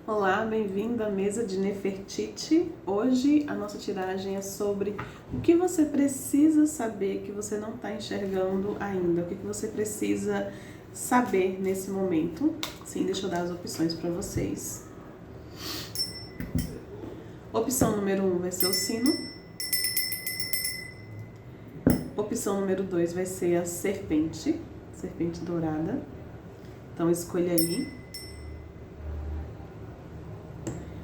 Olá, bem-vindo à mesa de Nefertiti. Hoje a nossa tiragem é sobre o que você precisa saber que você não está enxergando ainda, o que você precisa saber nesse momento. Sim, deixa eu dar as opções para vocês. Opção número 1 vai ser o sino. Opção número 2 vai ser a serpente dourada. Então escolha aí.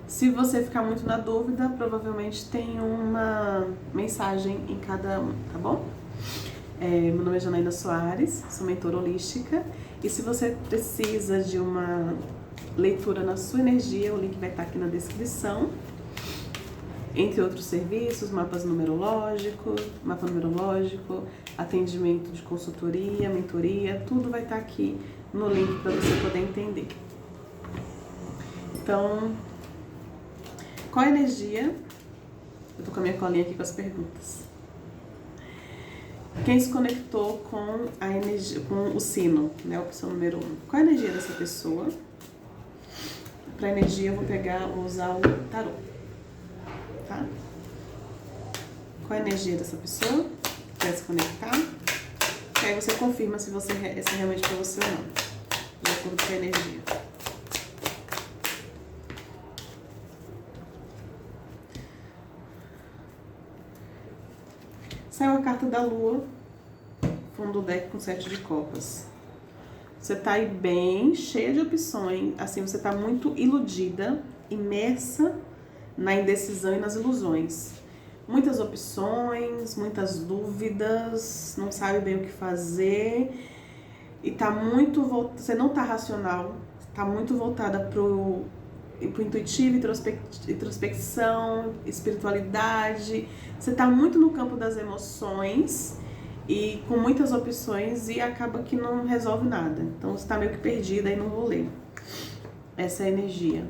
Se você ficar muito na dúvida, provavelmente tem uma mensagem em cada um, tá bom? Meu nome é Janaína Soares, sou mentora holística. E se você precisa de uma leitura na sua energia, o link vai estar aqui na descrição. Entre outros serviços, mapa numerológico, atendimento de consultoria, mentoria, tudo vai estar aqui no link para você poder entender. Então, qual a energia? Eu tô com a minha colinha aqui com as perguntas. Quem se conectou com a energia, com o sino, né? Opção número 1. Qual a energia dessa pessoa? Para energia eu vou usar o tarô. Tá? Qual a energia dessa pessoa? Quer se conectar? E aí você confirma se é realmente para você ou não. De acordo com a energia. Saiu a carta da lua, fundo do deck com 7 de copas. Você tá aí bem cheia de opções, assim, você tá muito iludida, imersa na indecisão e nas ilusões. Muitas opções, muitas dúvidas, não sabe bem o que fazer e tá muito, você não tá racional, tá muito voltada pro intuitivo, introspecção, espiritualidade. Você tá muito no campo das emoções e com muitas opções e acaba que não resolve nada. Então você tá meio que perdida aí no rolê. Essa é a energia.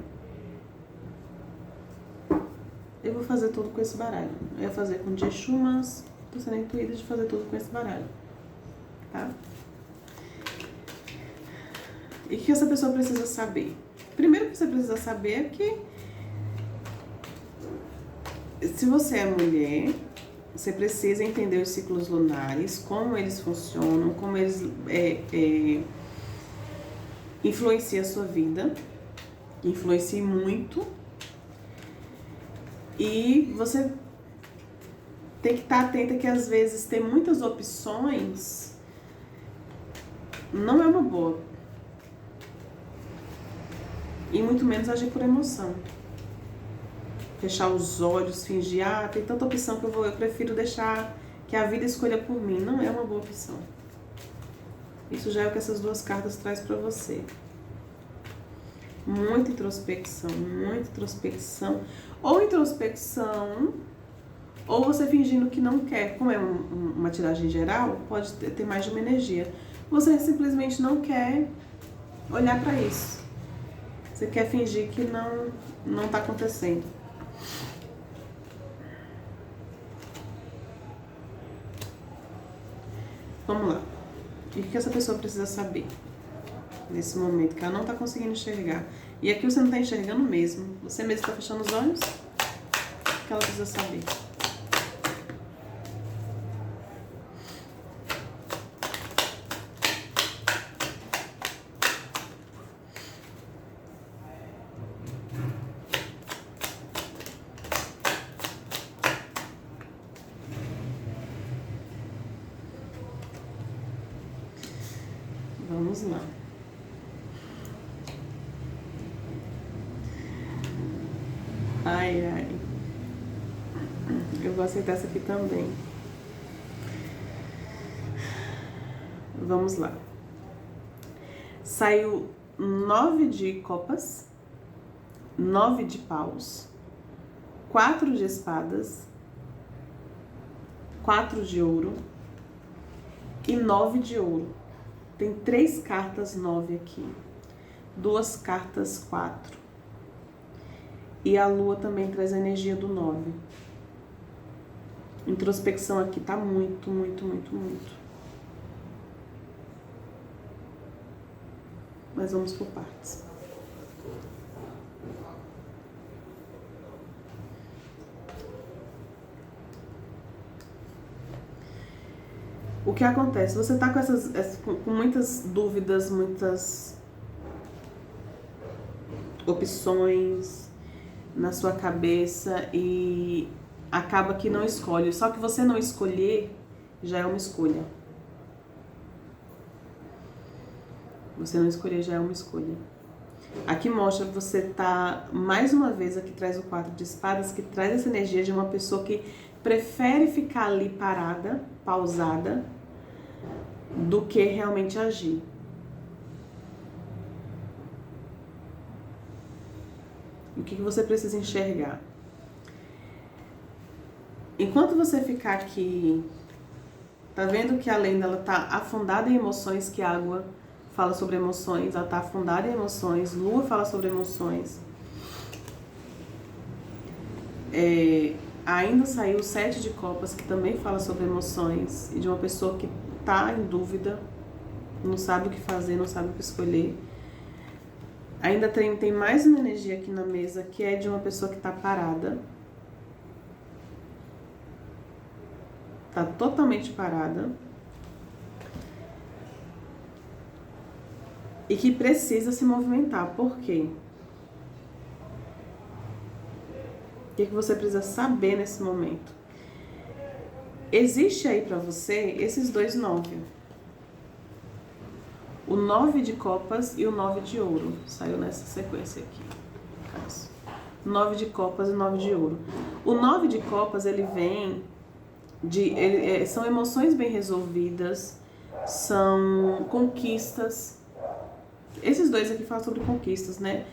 Eu vou fazer tudo com esse baralho. Eu ia fazer com Exu, mas tô sendo intuída de fazer tudo com esse baralho. Tá? E o que essa pessoa precisa saber? Primeiro que você precisa saber é que se você é mulher, você precisa entender os ciclos lunares, como eles funcionam, como eles influenciam a sua vida, influenciam muito. E você tem que estar atenta que às vezes ter muitas opções não é uma boa. E muito menos agir por emoção. Fechar os olhos, fingir, tem tanta opção que eu prefiro deixar que a vida escolha por mim. Não é uma boa opção. Isso já é o que essas duas cartas traz para você. Muita introspecção. Ou introspecção, ou você fingindo que não quer. Como é uma tiragem geral, pode ter mais de uma energia. Você simplesmente não quer olhar para isso. Você quer fingir que não tá acontecendo. Vamos lá. O que essa pessoa precisa saber nesse momento que ela não tá conseguindo enxergar? E aqui você não tá enxergando mesmo. Você mesmo tá fechando os olhos? O que ela precisa saber? Vamos lá. Ai. Eu vou aceitar essa aqui também. Vamos lá. Saiu 9 de copas, 9 de paus, 4 de espadas, 4 de ouro e 9 de ouro. Tem 3 cartas 9 aqui, 2 cartas 4. E a lua também traz a energia do 9. Introspecção aqui tá muito. Mas vamos por partes. O que acontece? Você tá com muitas dúvidas, muitas opções na sua cabeça e acaba que não escolhe. Só que você não escolher já é uma escolha. Você não escolher já é uma escolha. Aqui mostra que você tá, mais uma vez, aqui traz o 4 de espadas, que traz essa energia de uma pessoa que prefere ficar ali parada, pausada, do que realmente agir. O que você precisa enxergar? Enquanto você ficar aqui, tá vendo que a lenda ela tá afundada em emoções, que a água fala sobre emoções, ela tá afundada em emoções, lua fala sobre emoções. Ainda saiu o 7 de copas, que também fala sobre emoções, e de uma pessoa que tá em dúvida, não sabe o que fazer, não sabe o que escolher. Ainda tem mais uma energia aqui na mesa, que é de uma pessoa que tá parada. Tá totalmente parada. E que precisa se movimentar. Por quê? O que você precisa saber nesse momento? Existe aí pra você esses dois 9. O 9 de copas e o 9 de ouro. Saiu nessa sequência aqui. 9 de copas e 9 de ouro. O 9 de copas, ele vem são emoções bem resolvidas, são conquistas. Esses dois aqui falam sobre conquistas, né?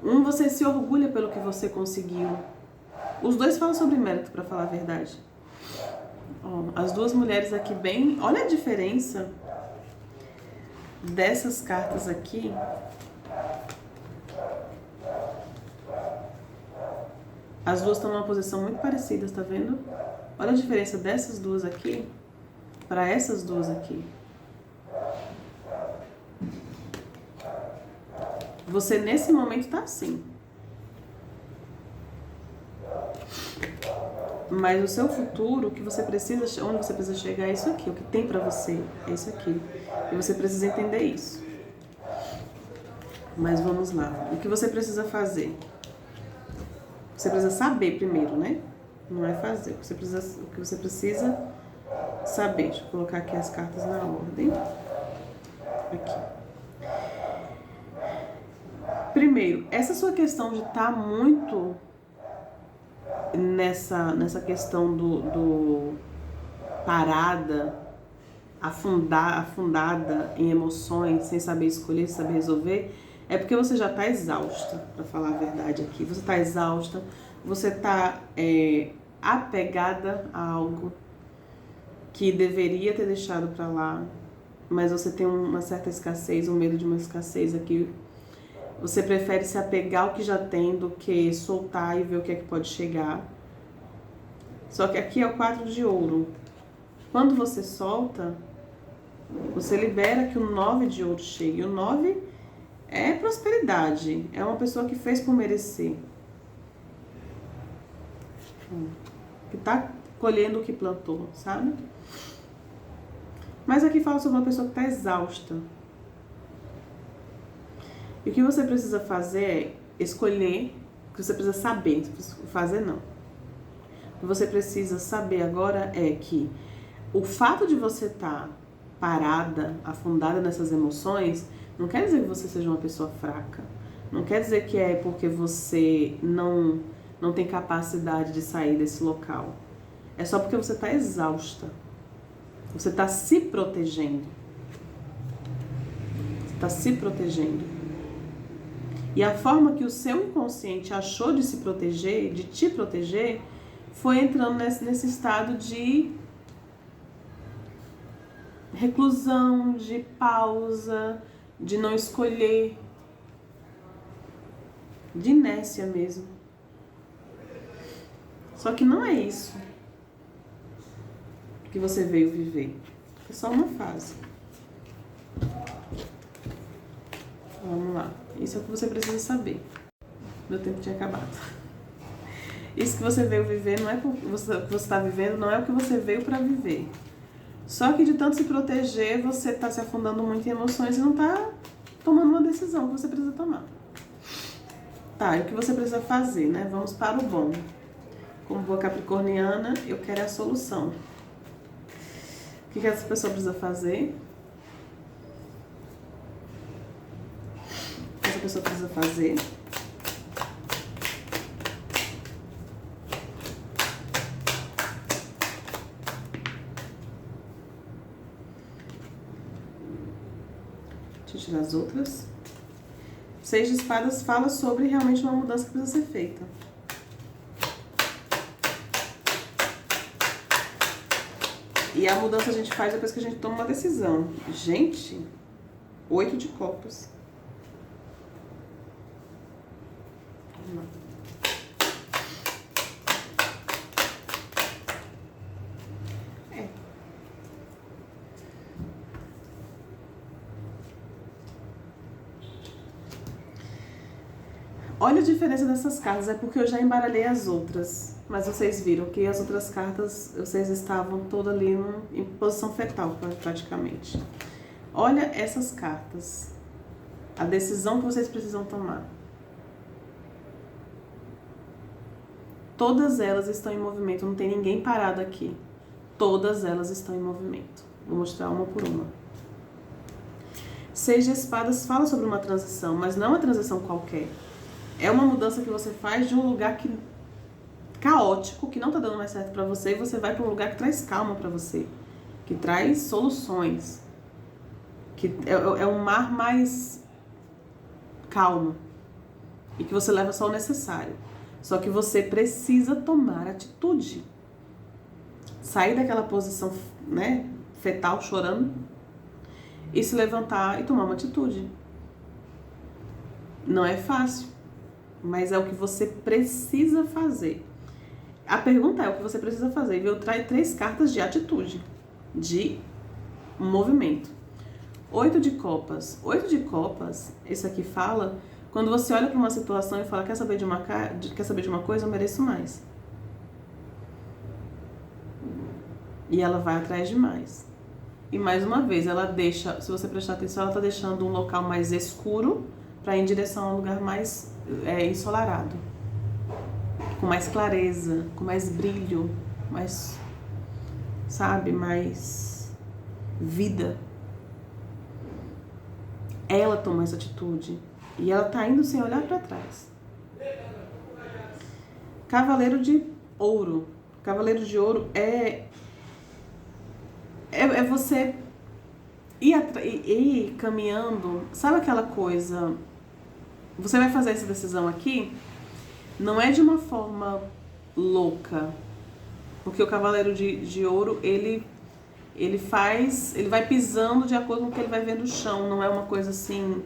Você se orgulha pelo que você conseguiu. Os dois falam sobre mérito, pra falar a verdade. Ó, as duas mulheres aqui bem... Olha a diferença dessas cartas aqui. As duas estão numa posição muito parecida, tá vendo? Olha a diferença dessas duas aqui para essas duas aqui. Você nesse momento tá assim. Mas o seu futuro, o que você precisa, onde você precisa chegar é isso aqui. O que tem pra você é isso aqui. E você precisa entender isso. Mas vamos lá. O que você precisa fazer? Você precisa saber primeiro, né? Não é fazer. O que você precisa saber. Deixa eu colocar aqui as cartas na ordem. Aqui. Primeiro, essa sua questão de estar muito nessa questão do parada, afundada em emoções, sem saber escolher, sem saber resolver, é porque você já está exausta, para falar a verdade aqui. Você está exausta, você está apegada a algo que deveria ter deixado para lá, mas você tem uma certa escassez, um medo de uma escassez aqui. Você prefere se apegar ao que já tem do que soltar e ver o que é que pode chegar. Só que aqui é o 4 de ouro. Quando você solta, você libera que o 9 de ouro chegue. O 9 é prosperidade. É uma pessoa que fez por merecer. Que tá colhendo o que plantou, sabe? Mas aqui fala sobre uma pessoa que tá exausta. E o que você precisa fazer é escolher, o que você precisa saber, fazer não. O que você precisa saber agora é que o fato de você estar parada, afundada nessas emoções, não quer dizer que você seja uma pessoa fraca. Não quer dizer que é porque você não tem capacidade de sair desse local. É só porque você está exausta. Você está se protegendo. Você está se protegendo. E a forma que o seu inconsciente achou de se proteger, de te proteger, foi entrando nesse estado de reclusão, de pausa, de não escolher, de inércia mesmo. Só que não é isso que você veio viver. É só uma fase. Vamos lá. Isso é o que você precisa saber. Meu tempo tinha acabado. Isso que você veio viver não é o que você está vivendo, não é o que você veio para viver. Só que de tanto se proteger, você tá se afundando muito em emoções e não tá tomando uma decisão que você precisa tomar. Tá, e o que você precisa fazer, né? Vamos para o bom. Como boa capricorniana, eu quero a solução. O que essa pessoa precisa fazer? O que essa pessoa precisa fazer? Deixa eu tirar as outras. 6 de espadas fala sobre realmente uma mudança que precisa ser feita. E a mudança a gente faz depois que a gente toma uma decisão. Gente, 8 de copas. Vamos lá. Olha a diferença dessas cartas, é porque eu já embaralhei as outras. Mas vocês viram que as outras cartas, vocês estavam todas ali em posição fetal, praticamente. Olha essas cartas. A decisão que vocês precisam tomar. Todas elas estão em movimento, não tem ninguém parado aqui. Todas elas estão em movimento. Vou mostrar uma por uma. 6 de espadas fala sobre uma transição, mas não uma transição qualquer. É uma mudança que você faz de um lugar caótico, que não tá dando mais certo pra você, e você vai pra um lugar que traz calma pra você, que traz soluções, que é um mar mais calmo, e que você leva só o necessário. Só que você precisa tomar atitude. Sair daquela posição, né, fetal, chorando, e se levantar e tomar uma atitude. Não é fácil, mas é o que você precisa fazer. A pergunta é o que você precisa fazer. Eu trago 3 cartas de atitude, de movimento. 8 de copas. 8 de copas, esse aqui fala, quando você olha para uma situação e fala, quer saber de uma coisa, eu mereço mais. E ela vai atrás de mais. E mais uma vez, ela deixa, se você prestar atenção, ela está deixando um local mais escuro para ir em direção a um lugar mais ensolarado, com mais clareza, com mais brilho, mais, sabe, mais vida. Ela tomou essa atitude e ela tá indo sem olhar para trás. Cavaleiro de ouro. Cavaleiro de ouro é você ir caminhando, sabe aquela coisa. Você vai fazer essa decisão aqui, não é de uma forma louca, porque o Cavaleiro de Ouro, ele vai pisando de acordo com o que ele vai ver no chão, não é uma coisa assim,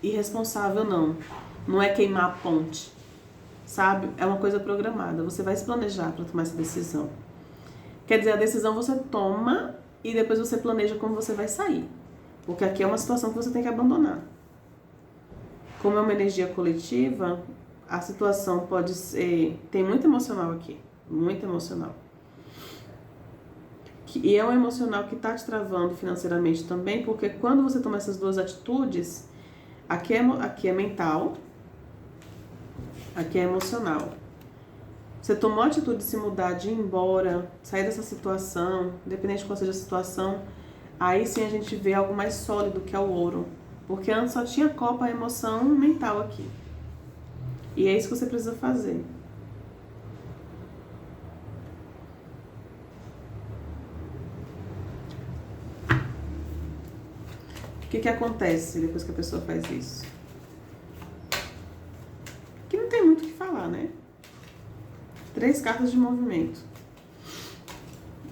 irresponsável, não. Não é queimar a ponte, sabe? É uma coisa programada, você vai se planejar para tomar essa decisão. Quer dizer, a decisão você toma e depois você planeja como você vai sair, porque aqui é uma situação que você tem que abandonar. Como é uma energia coletiva, a situação pode ser... Tem muito emocional aqui, muito emocional. E é um emocional que está te travando financeiramente também, porque quando você toma essas duas atitudes, aqui é mental, aqui é emocional. Você tomou a atitude de se mudar, de ir embora, sair dessa situação, independente de qual seja a situação, aí sim a gente vê algo mais sólido, que é o ouro. Porque antes só tinha copa, a emoção mental aqui. E é isso que você precisa fazer. O que acontece depois que a pessoa faz isso? Que não tem muito o que falar, né? 3 cartas de movimento.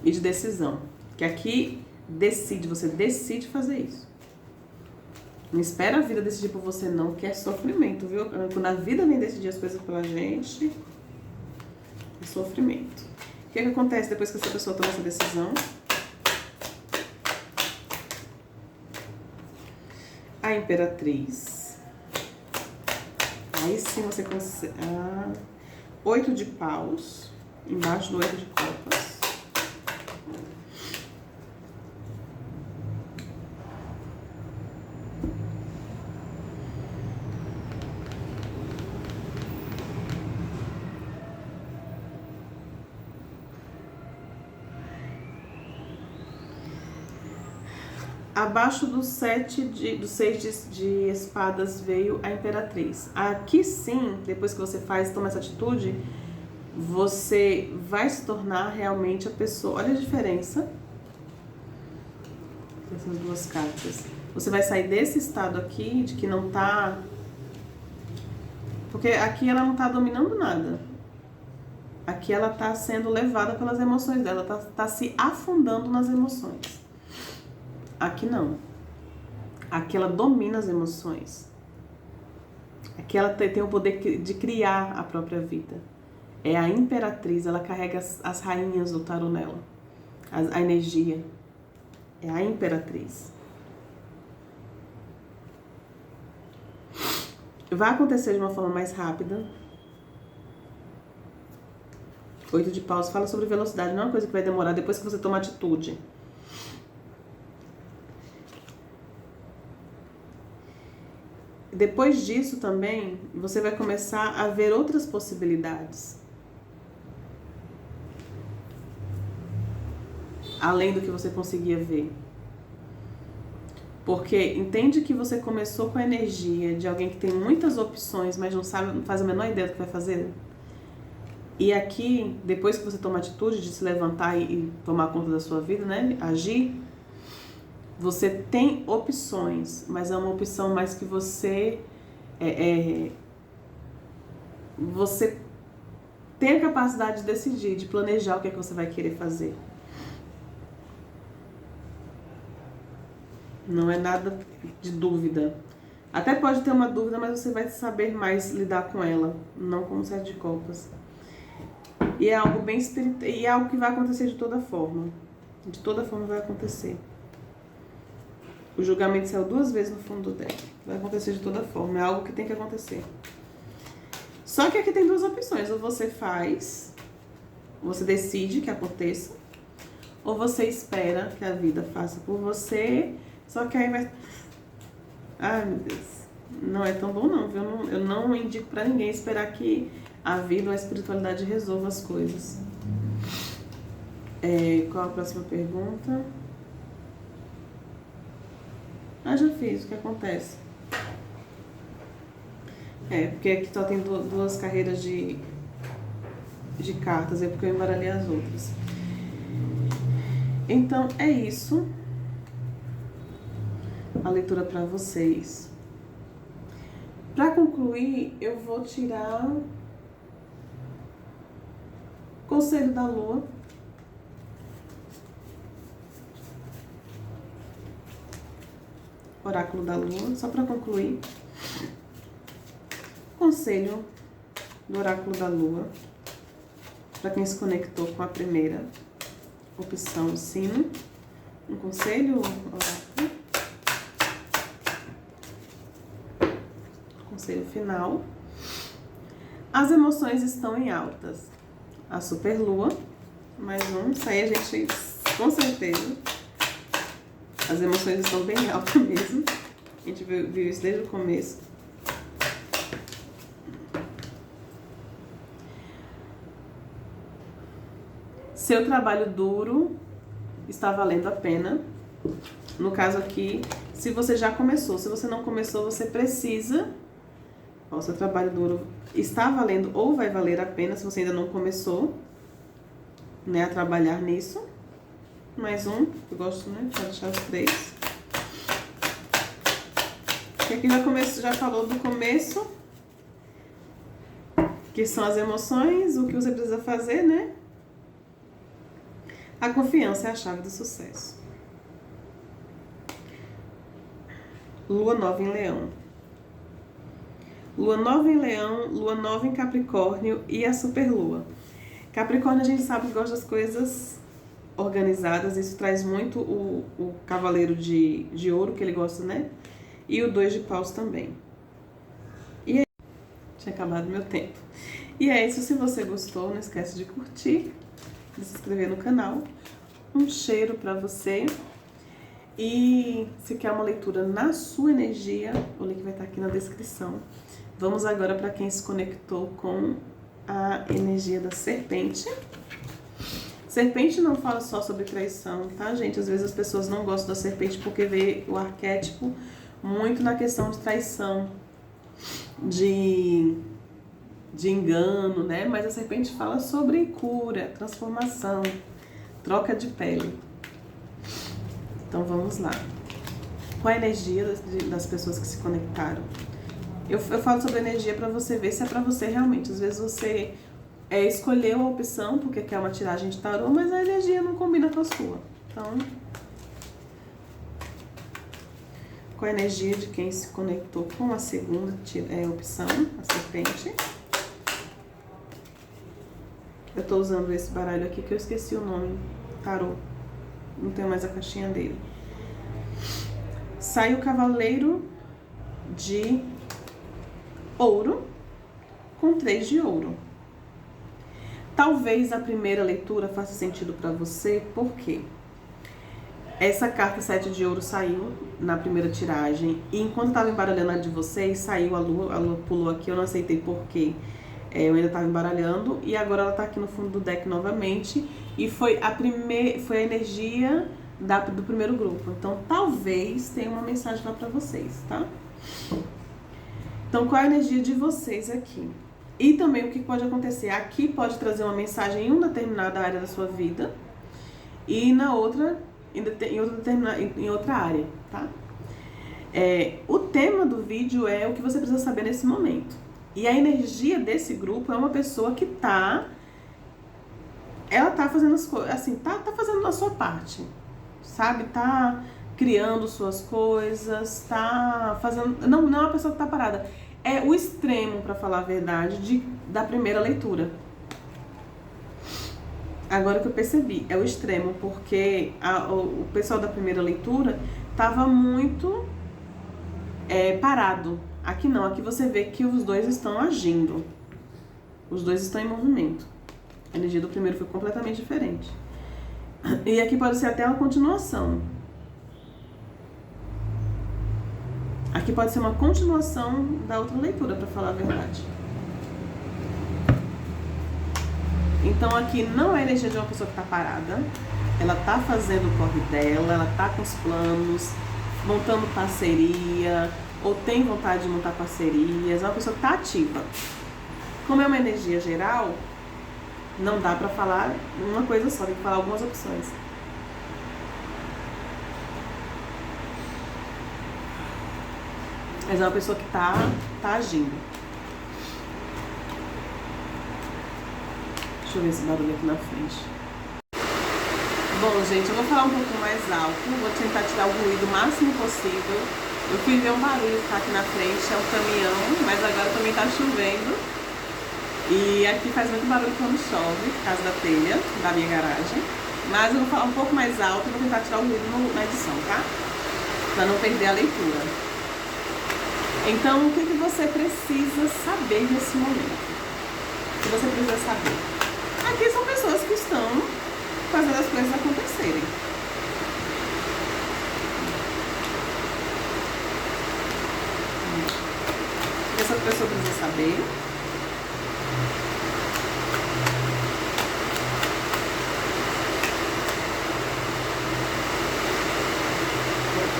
E de decisão. Que aqui você decide fazer isso. Não espera a vida decidir por você não, que é sofrimento, viu? Quando a vida vem decidir as coisas pela gente, é sofrimento. O que acontece depois que essa pessoa toma essa decisão? A Imperatriz. Aí sim você consegue... 8 de paus, embaixo do 8 de copas. Abaixo do 6 de espadas veio a Imperatriz. Aqui sim, depois que você toma essa atitude, você vai se tornar realmente a pessoa. Olha a diferença dessas duas cartas. Você vai sair desse estado aqui, de que não tá... Porque aqui ela não tá dominando nada. Aqui ela tá sendo levada pelas emoções dela, tá se afundando nas emoções. Aqui não. Aqui ela domina as emoções. Aqui ela tem o poder de criar a própria vida. É a Imperatriz, ela carrega as rainhas do tarô nela. A energia. É a Imperatriz. Vai acontecer de uma forma mais rápida. 8 de paus fala sobre velocidade, não é uma coisa que vai demorar depois que você toma atitude. Depois disso também, você vai começar a ver outras possibilidades. Além do que você conseguia ver. Porque entende que você começou com a energia de alguém que tem muitas opções, mas não faz a menor ideia do que vai fazer. E aqui, depois que você toma a atitude de se levantar e tomar conta da sua vida, né? Agir, você tem opções, mas é uma opção mais que você... você tem a capacidade de decidir, de planejar o que é que você vai querer fazer. Não é nada de dúvida. Até pode ter uma dúvida, mas você vai saber mais lidar com ela, não como 7 de copas. E é algo bem espiritual, e é algo que vai acontecer de toda forma. De toda forma vai acontecer. O julgamento saiu 2 vezes no fundo do deck. Vai acontecer de toda forma, é algo que tem que acontecer. Só que aqui tem 2 opções, ou você faz, você decide que aconteça, ou você espera que a vida faça por você, só que aí vai... Ai, meu Deus, não é tão bom não, viu? Eu não indico pra ninguém esperar que a vida ou a espiritualidade resolva as coisas. Qual a próxima pergunta? Já fiz, o que acontece? Porque aqui só tem 2 carreiras de cartas, é porque eu embaralhei as outras. Então, é isso. A leitura para vocês. Para concluir, eu vou tirar Conselho da Lua. Oráculo da Lua, só para concluir. Conselho do Oráculo da Lua. Para quem se conectou com a primeira opção, o sino. Um conselho, oráculo. Conselho final. As emoções estão em altas. A superlua, mais um, isso aí a gente, com certeza, as emoções estão bem altas mesmo, a gente viu isso desde o começo. Seu trabalho duro está valendo a pena. No caso aqui, se você já começou, se você não começou, você precisa... O seu trabalho duro está valendo ou vai valer a pena se você ainda não começou, né, a trabalhar nisso. Mais um, eu gosto, né, de deixar os 3. E aqui já falou do começo, que são as emoções, o que você precisa fazer, né? A confiança é a chave do sucesso. Lua nova em Leão. Lua nova em Leão, Lua nova em Capricórnio e a Superlua. Capricórnio a gente sabe que gosta das coisas organizadas, isso traz muito o Cavaleiro de Ouro, que ele gosta, né? E o 2 de paus também. E aí, tinha acabado meu tempo. E é isso, se você gostou, não esquece de curtir, de se inscrever no canal. Um cheiro pra você. E se quer uma leitura na sua energia, o link vai estar aqui na descrição. Vamos agora para quem se conectou com a energia da serpente. Serpente não fala só sobre traição, tá, gente? Às vezes as pessoas não gostam da serpente porque vê o arquétipo muito na questão de traição, de engano, né? Mas a serpente fala sobre cura, transformação, troca de pele. Então vamos lá. Qual a energia das pessoas que se conectaram? Eu falo sobre energia para você ver se é para você realmente. Às vezes você escolheu a opção porque quer uma tiragem de tarô, mas a energia não combina com a sua. Então, qual a energia de quem se conectou com a segunda opção, a serpente? Eu tô usando esse baralho aqui que eu esqueci o nome, tarô. Não tenho mais a caixinha dele. Sai o cavaleiro de ouro com 3 de ouro. Talvez a primeira leitura faça sentido para você, porque essa carta 7 de ouro saiu na primeira tiragem, e enquanto eu estava embaralhando a de vocês, saiu a lua pulou aqui, eu não aceitei porque eu ainda estava embaralhando, e agora ela está aqui no fundo do deck novamente, e foi a energia do primeiro grupo. Então talvez tenha uma mensagem lá para vocês, tá? Então qual é a energia de vocês aqui? E também o que pode acontecer. Aqui pode trazer uma mensagem em uma determinada área da sua vida e na outra, em outra área, tá? O tema do vídeo é o que você precisa saber nesse momento. E a energia desse grupo é uma pessoa que ela tá fazendo as coisas, assim, tá fazendo a sua parte, sabe? Tá criando suas coisas, tá fazendo... Não é uma pessoa que tá parada. É o extremo, para falar a verdade, da primeira leitura. Agora que eu percebi, é o extremo, porque o pessoal da primeira leitura estava muito parado. Aqui não, aqui você vê que os dois estão agindo. Os dois estão em movimento. A energia do primeiro foi completamente diferente. E aqui pode ser até uma continuação. Aqui pode ser uma continuação da outra leitura, para falar a verdade. Então aqui não é a energia de uma pessoa que está parada. Ela está fazendo o corre dela, ela está com os planos, montando parceria, ou tem vontade de montar parcerias. É uma pessoa que está ativa. Como é uma energia geral, não dá para falar uma coisa só, tem que falar algumas opções. Mas é uma pessoa que tá agindo. Deixa eu ver esse barulho aqui na frente. Bom, gente, eu vou falar um pouco mais alto. Vou tentar tirar o ruído o máximo possível. Eu fui ver um barulho que tá aqui na frente, é um caminhão, mas agora também tá chovendo. E aqui faz muito barulho quando chove, por causa da telha da minha garagem. Mas eu vou falar um pouco mais alto e vou tentar tirar o ruído na edição, tá? Pra não perder a leitura. Então, o que você precisa saber nesse momento? O que você precisa saber? Aqui são pessoas que estão fazendo as coisas acontecerem. O que essa pessoa precisa saber?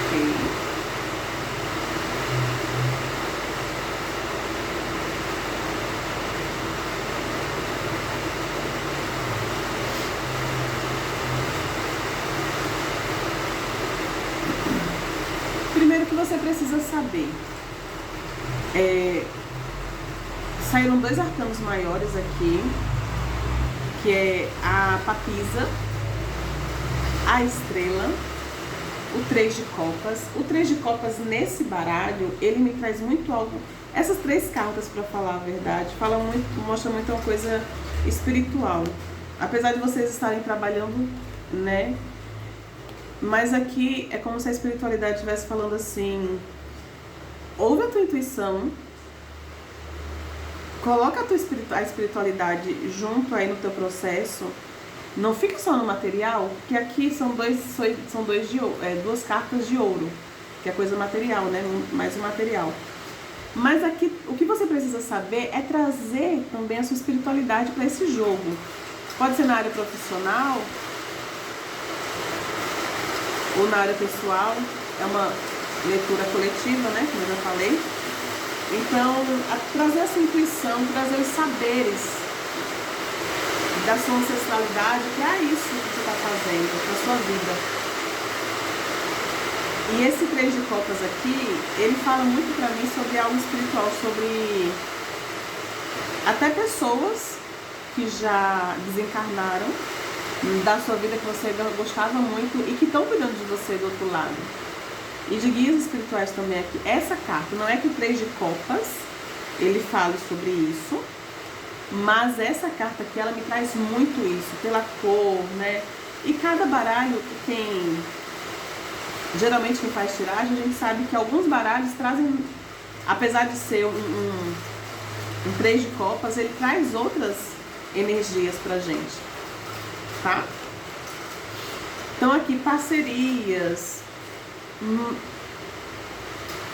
Ok. Primeiro que você precisa saber, saíram 2 arcanos maiores aqui, que é a papisa, a estrela, o 3 de copas. O 3 de copas nesse baralho, ele me traz muito algo. Essas 3 cartas, para falar a verdade, mostram muito uma coisa espiritual. Apesar de vocês estarem trabalhando, né? Mas aqui é como se a espiritualidade estivesse falando assim: ouve a tua intuição, coloca a espiritualidade junto aí no teu processo, não fica só no material, porque aqui são 2 cartas de ouro, que é coisa material, né? Mais o material. Mas aqui o que você precisa saber é trazer também a sua espiritualidade para esse jogo. Pode ser na área profissional ou na área pessoal. É uma leitura coletiva, né? Como eu já falei. Então, trazer essa intuição, trazer os saberes da sua ancestralidade, que é isso que você está fazendo na sua vida. E esse 3 de copas aqui, ele fala muito pra mim sobre algo espiritual, sobre até pessoas que já desencarnaram da sua vida, que você gostava muito e que estão cuidando de você do outro lado. E de guias espirituais também aqui. Essa carta, não é que o 3 de copas, ele fale sobre isso, mas essa carta aqui, ela me traz muito isso, pela cor, né? E cada baralho tem... Geralmente quem faz tiragem, a gente sabe que alguns baralhos trazem, apesar de ser um 3 de copas, ele traz outras energias pra gente, tá? Então aqui, parcerias,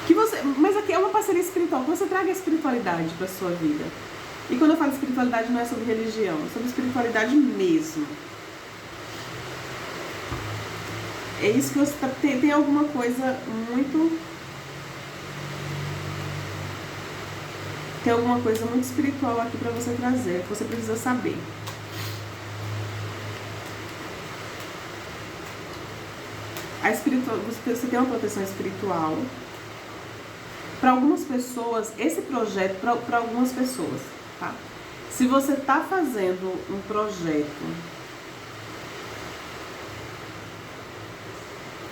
que você, mas aqui é uma parceria espiritual, que você traga a espiritualidade pra sua vida. E quando eu falo espiritualidade, não é sobre religião, é sobre espiritualidade mesmo. É isso que você tem alguma coisa muito... Tem alguma coisa muito espiritual aqui pra você trazer, que você precisa saber. Você tem uma proteção espiritual. Para algumas pessoas, esse projeto, para algumas pessoas, tá? Se você tá fazendo um projeto,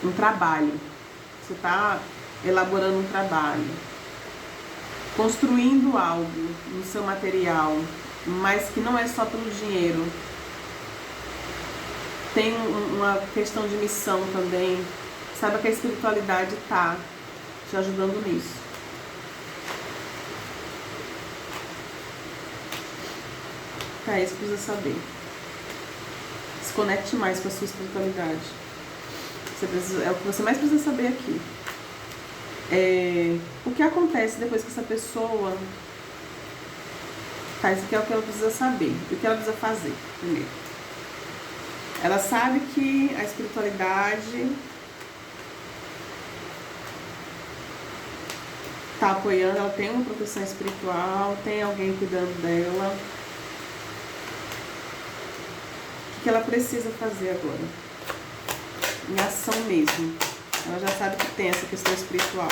um trabalho, você tá elaborando um trabalho, construindo algo no seu material, mas que não é só pelo dinheiro, tem uma questão de missão também, saiba que a espiritualidade tá te ajudando nisso. Tá, isso precisa saber. Se conecte mais com a sua espiritualidade. É o que você mais precisa saber aqui. O que acontece depois que essa pessoa... Tá, isso aqui é o que ela precisa saber. O que ela precisa fazer, primeiro. Ela sabe que a espiritualidade tá apoiando, ela tem uma proteção espiritual, tem alguém cuidando dela. O que ela precisa fazer agora? Em ação mesmo. Ela já sabe que tem essa questão espiritual.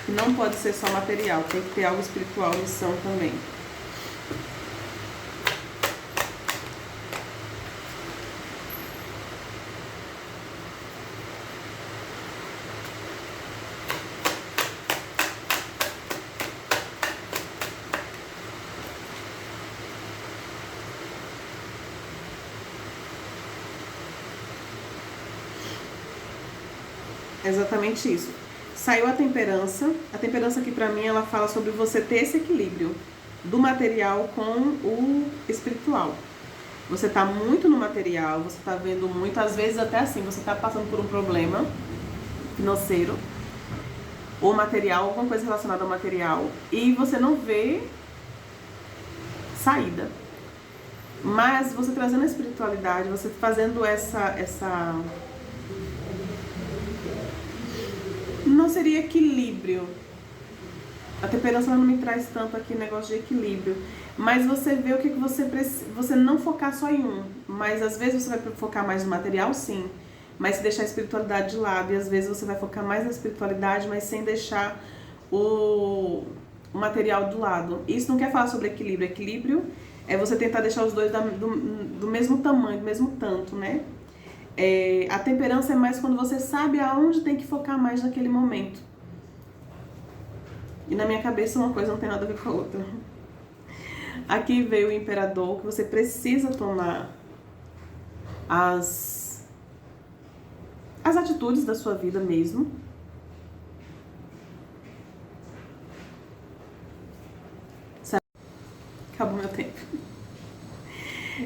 Que não pode ser só material, tem que ter algo espiritual, missão também. Exatamente isso. Saiu a temperança. A temperança aqui pra mim, ela fala sobre você ter esse equilíbrio do material com o espiritual. Você tá muito no material, você tá vendo muito, às vezes até assim, você tá passando por um problema financeiro ou material, alguma coisa relacionada ao material, e você não vê saída. Mas você trazendo a espiritualidade, você fazendo essa não seria equilíbrio. A temperança não me traz tanto aqui negócio de equilíbrio. Mas você vê o que você precisa. Você não focar só em um. Mas às vezes você vai focar mais no material, sim. Mas se deixar a espiritualidade de lado. E às vezes você vai focar mais na espiritualidade, mas sem deixar o material do lado. Isso não quer falar sobre equilíbrio. Equilíbrio é você tentar deixar os dois do mesmo tamanho, do mesmo tanto, né? A temperança é mais quando você sabe aonde tem que focar mais naquele momento. E na minha cabeça uma coisa não tem nada a ver com a outra. Aqui veio o imperador, que você precisa tomar as atitudes da sua vida mesmo. Acabou meu tempo.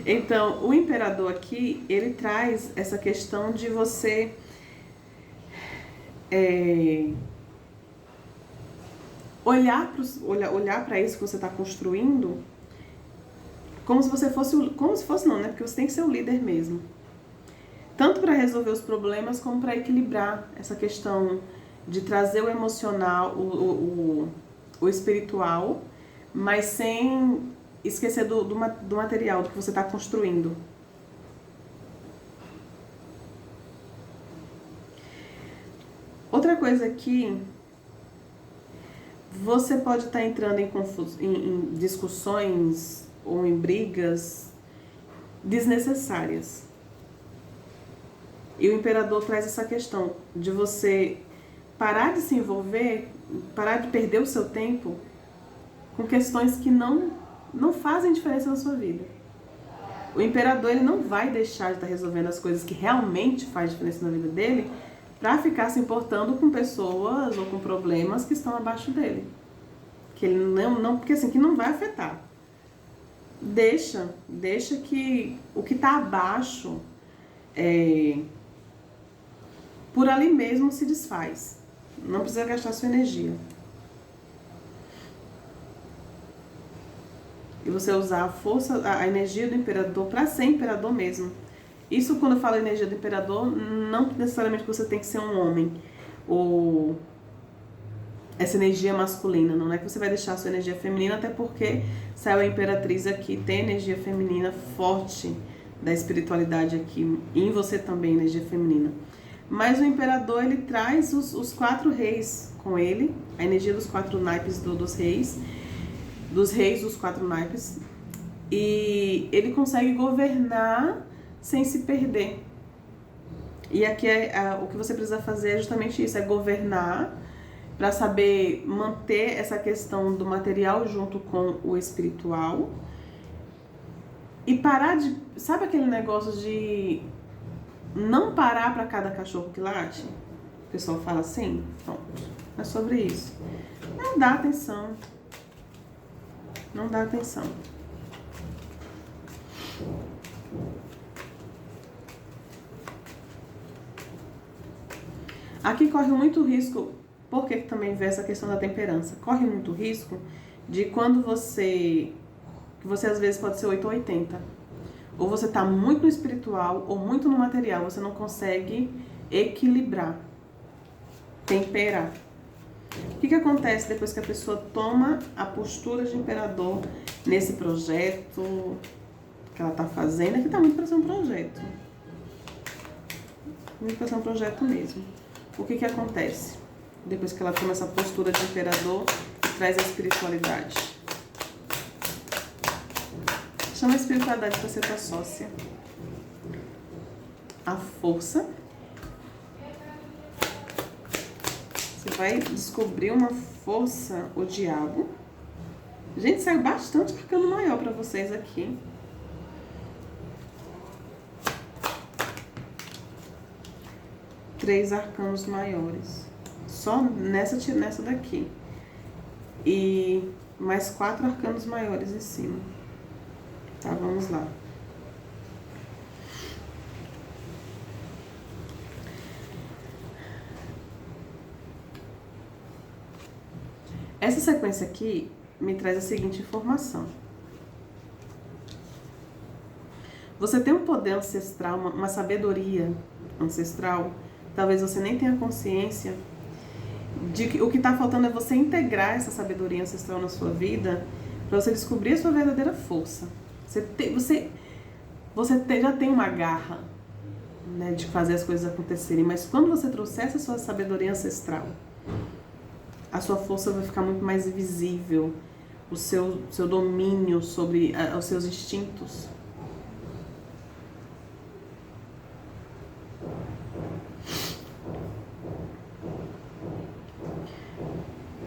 Então, o imperador aqui, ele traz essa questão de você olhar para isso que você está construindo como se você fosse, como se fosse não, né? Porque você tem que ser o líder mesmo. Tanto para resolver os problemas, como para equilibrar essa questão de trazer o emocional, o espiritual, mas sem esquecer do material, do que você está construindo. Outra coisa aqui, você pode estar entrando em discussões ou em brigas desnecessárias. E o imperador traz essa questão de você parar de se envolver, parar de perder o seu tempo com questões que não fazem diferença na sua vida. O imperador, ele não vai deixar de estar resolvendo as coisas que realmente fazem diferença na vida dele para ficar se importando com pessoas ou com problemas que estão abaixo dele. Que ele não porque assim, que não vai afetar. Deixa que o que está abaixo por ali mesmo se desfaz. Não precisa gastar sua energia. E você usar a força, a energia do imperador para ser imperador mesmo. Isso, quando eu falo energia do imperador, não necessariamente você tem que ser um homem ou essa energia masculina, não é que você vai deixar a sua energia feminina, até porque saiu a imperatriz aqui, tem energia feminina forte da espiritualidade aqui, em você também energia feminina. Mas o imperador, ele traz os 4 reis com ele, a energia dos 4 naipes dos reis dos 4 naipes, e ele consegue governar sem se perder. E aqui o que você precisa fazer é justamente isso, é governar para saber manter essa questão do material junto com o espiritual e parar de... Sabe aquele negócio de não parar para cada cachorro que late? O pessoal fala assim? Pronto, é sobre isso. Não dá atenção. Não dá atenção. Aqui corre muito risco, porque também vê essa questão da temperança. Corre muito risco de quando que você às vezes pode ser 8 ou 80. Ou você tá muito no espiritual ou muito no material, você não consegue equilibrar, temperar. O que acontece depois que a pessoa toma a postura de imperador nesse projeto que ela tá fazendo? Aqui tá muito para ser um projeto. Muito para ser um projeto mesmo. O que acontece depois que ela toma essa postura de imperador e traz a espiritualidade? Chama a espiritualidade para ser tua sócia. A força. Você vai descobrir uma força, o diabo. Gente, saiu bastante arcano maior para vocês aqui. Três arcanos maiores. Só nessa daqui. E mais 4 arcanos maiores em cima. Tá, vamos lá. Essa sequência aqui me traz a seguinte informação. Você tem um poder ancestral, uma sabedoria ancestral. Talvez você nem tenha consciência de que o que está faltando é você integrar essa sabedoria ancestral na sua vida para você descobrir a sua verdadeira força. Você já tem uma garra, né, de fazer as coisas acontecerem, mas quando você trouxer essa sua sabedoria ancestral, a sua força vai ficar muito mais visível, o seu domínio sobre os seus instintos.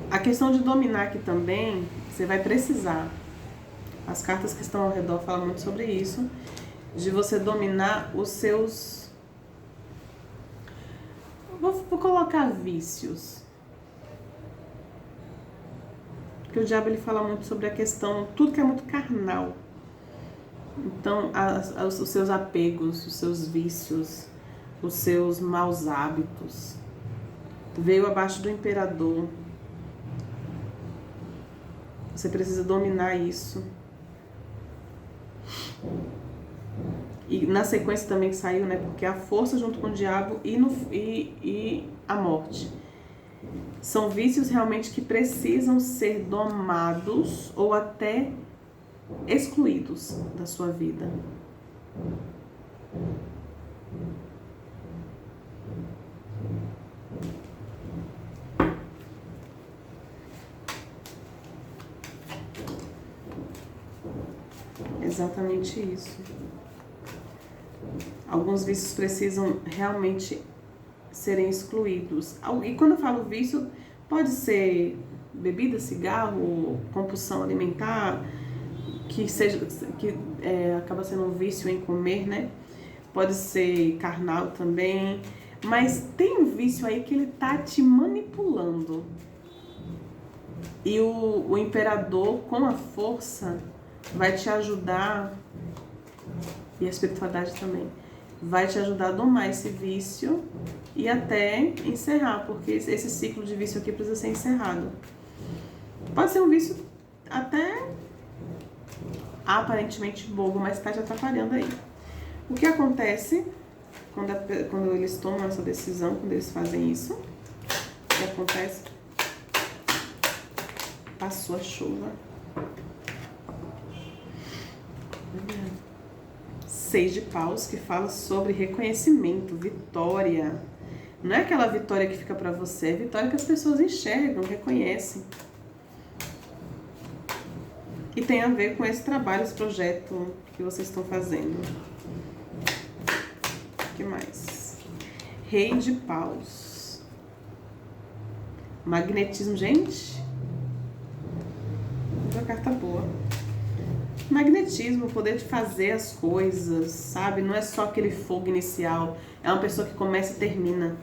A questão de dominar aqui também, você vai precisar. As cartas que estão ao redor falam muito sobre isso, de você dominar os seus... Vou colocar vícios. Porque o diabo, ele fala muito sobre a questão, tudo que é muito carnal. Então, os seus apegos, os seus vícios, os seus maus hábitos. Veio abaixo do imperador. Você precisa dominar isso. E na sequência também que saiu, né? Porque a força junto com o diabo e a morte. São vícios realmente que precisam ser domados ou até excluídos da sua vida. Exatamente isso. Alguns vícios precisam realmente serem excluídos. E quando eu falo vício, pode ser bebida, cigarro, compulsão alimentar, que acaba sendo um vício em comer, né? Pode ser carnal também, mas tem um vício aí que ele tá te manipulando. E o imperador, com a força, vai te ajudar, e a espiritualidade também, vai te ajudar a domar esse vício e até encerrar, porque esse ciclo de vício aqui precisa ser encerrado. Pode ser um vício até aparentemente bobo, mas está te atrapalhando aí. O que acontece quando eles tomam essa decisão, quando eles fazem isso? O que acontece? Passou a chuva. 6 de paus, que fala sobre reconhecimento, vitória. Não é aquela vitória que fica pra você, é vitória que as pessoas enxergam, reconhecem. E tem a ver com esse trabalho, esse projeto que vocês estão fazendo. O que mais? Rei de paus. Magnetismo, gente. Uma carta boa. Magnetismo, o poder de fazer as coisas, sabe? Não é só aquele fogo inicial. É uma pessoa que começa e termina.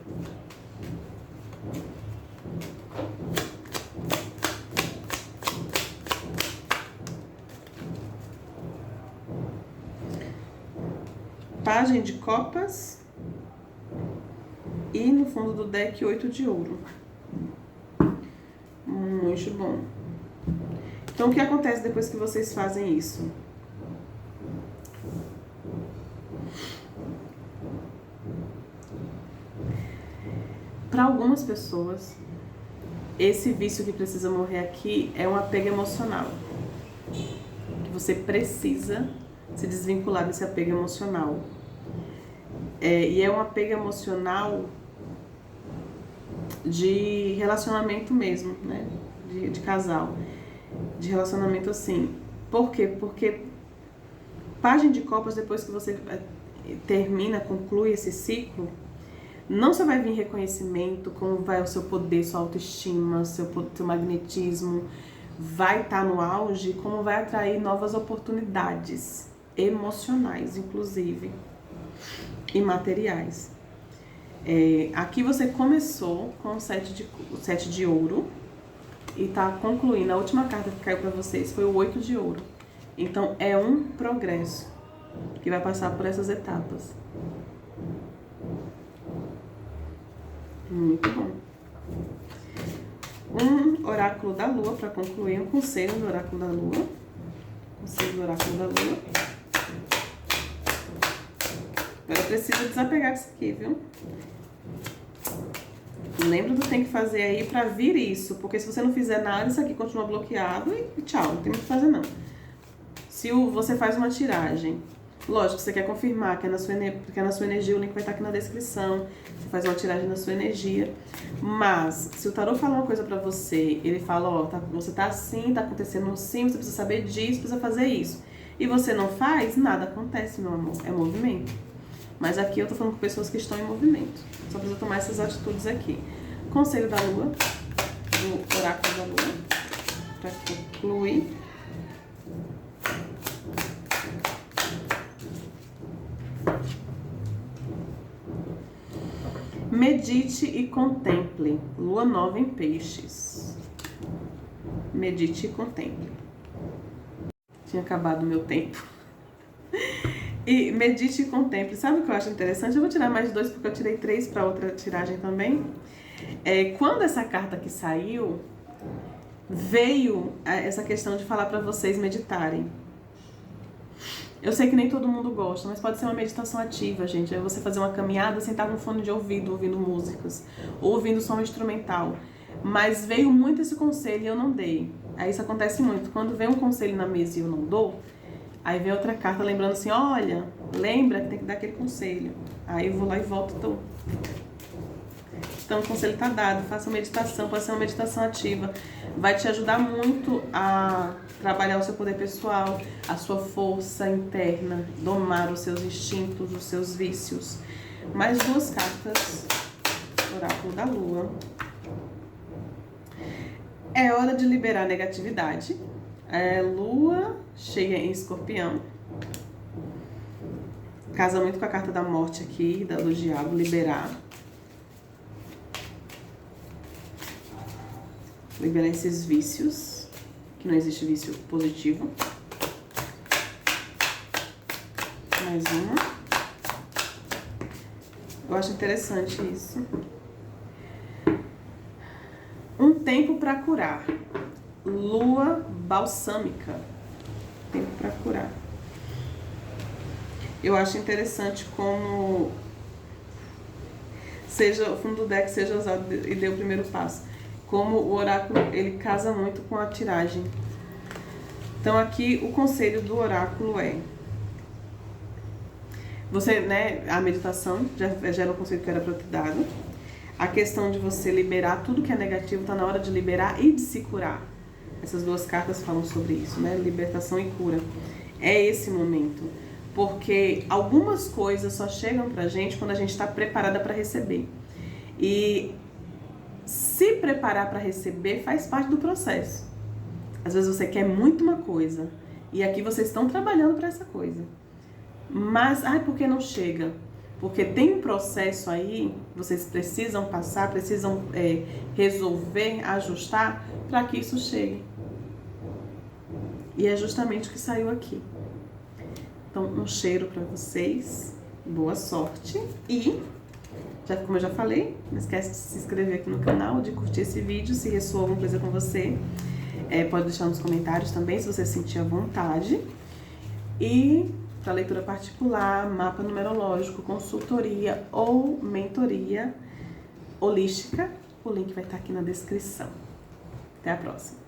Pagem de copas. E no fundo do deck, 8 de ouro. Muito bom. Então, o que acontece depois que vocês fazem isso? Para algumas pessoas, esse vício que precisa morrer aqui é um apego emocional. Que você precisa se desvincular desse apego emocional. E é um apego emocional de relacionamento mesmo, né? De casal. De relacionamento assim. Por quê? Porque Pagem de Copas, depois que você termina, conclui esse ciclo, não só vai vir reconhecimento, como vai o seu poder, sua autoestima, seu magnetismo, vai estar no auge, como vai atrair novas oportunidades emocionais, inclusive, e materiais. Aqui você começou com o 7 de ouro e está concluindo. A última carta que caiu para vocês foi o 8 de ouro. Então, é um progresso que vai passar por essas etapas. Muito bom. Um oráculo da lua para concluir, um conselho do oráculo da lua. Conselho do oráculo da lua. Agora precisa desapegar disso aqui, viu? Lembra do que tem que fazer aí pra vir isso, porque se você não fizer nada, isso aqui continua bloqueado e tchau, não tem muito o que fazer não. Se você faz uma tiragem, lógico, você quer confirmar que é na sua energia, o link vai estar aqui na descrição, você faz uma tiragem na sua energia, mas se o tarô fala uma coisa pra você, ele fala, ó, você tá assim, tá acontecendo assim, você precisa saber disso, precisa fazer isso, e você não faz, nada acontece, meu amor, é movimento. Mas aqui eu tô falando com pessoas que estão em movimento. Só precisa tomar essas atitudes aqui. Conselho da Lua, do Oráculo da Lua, para concluir. Medite e contemple. Lua nova em Peixes. Medite e contemple. Tinha acabado o meu tempo. E medite e contemple. Sabe o que eu acho interessante? Eu vou tirar mais 2 porque eu tirei 3 para outra tiragem também. Quando essa carta aqui saiu, veio essa questão de falar para vocês meditarem. Eu sei que nem todo mundo gosta, mas pode ser uma meditação ativa, gente. É você fazer uma caminhada, sentar com fone de ouvido, ouvindo músicas, ou ouvindo som instrumental. Mas veio muito esse conselho e eu não dei. Aí isso acontece muito. Quando vem um conselho na mesa e eu não dou, aí vem outra carta lembrando assim, olha, lembra que tem que dar aquele conselho. Aí eu vou lá e volto e dou. Então o conselho está dado, faça uma meditação, pode ser uma meditação ativa. Vai te ajudar muito a trabalhar o seu poder pessoal, a sua força interna, domar os seus instintos, os seus vícios. Mais 2 cartas, Oráculo da Lua. É hora de liberar a negatividade. Lua cheia em Escorpião. Casa muito com a carta da morte aqui, do diabo, liberar. Liberar esses vícios, que não existe vício positivo. Mais uma. Eu acho interessante isso. Um tempo para curar. Lua balsâmica. Tempo para curar. Eu acho interessante como o fundo do deck seja usado e dê o primeiro passo. Como o oráculo, ele casa muito com a tiragem. Então aqui o conselho do oráculo é... Você, né, a meditação já era o conselho que era para eu ter dado. A questão de você liberar tudo que é negativo, tá na hora de liberar e de se curar. Essas 2 cartas falam sobre isso, né? Libertação e cura. É esse momento. Porque algumas coisas só chegam pra gente quando a gente está preparada para receber. E se preparar para receber faz parte do processo. Às vezes você quer muito uma coisa e aqui vocês estão trabalhando para essa coisa. Mas, por que não chega? Porque tem um processo aí, vocês precisam passar, precisam resolver, ajustar para que isso chegue. E é justamente o que saiu aqui. Então, um cheiro para vocês, boa sorte e... como eu já falei, não esquece de se inscrever aqui no canal, de curtir esse vídeo, se ressoou alguma coisa com você. Pode deixar nos comentários também, se você sentir à vontade. E para leitura particular, mapa numerológico, consultoria ou mentoria holística, o link vai estar aqui na descrição. Até a próxima!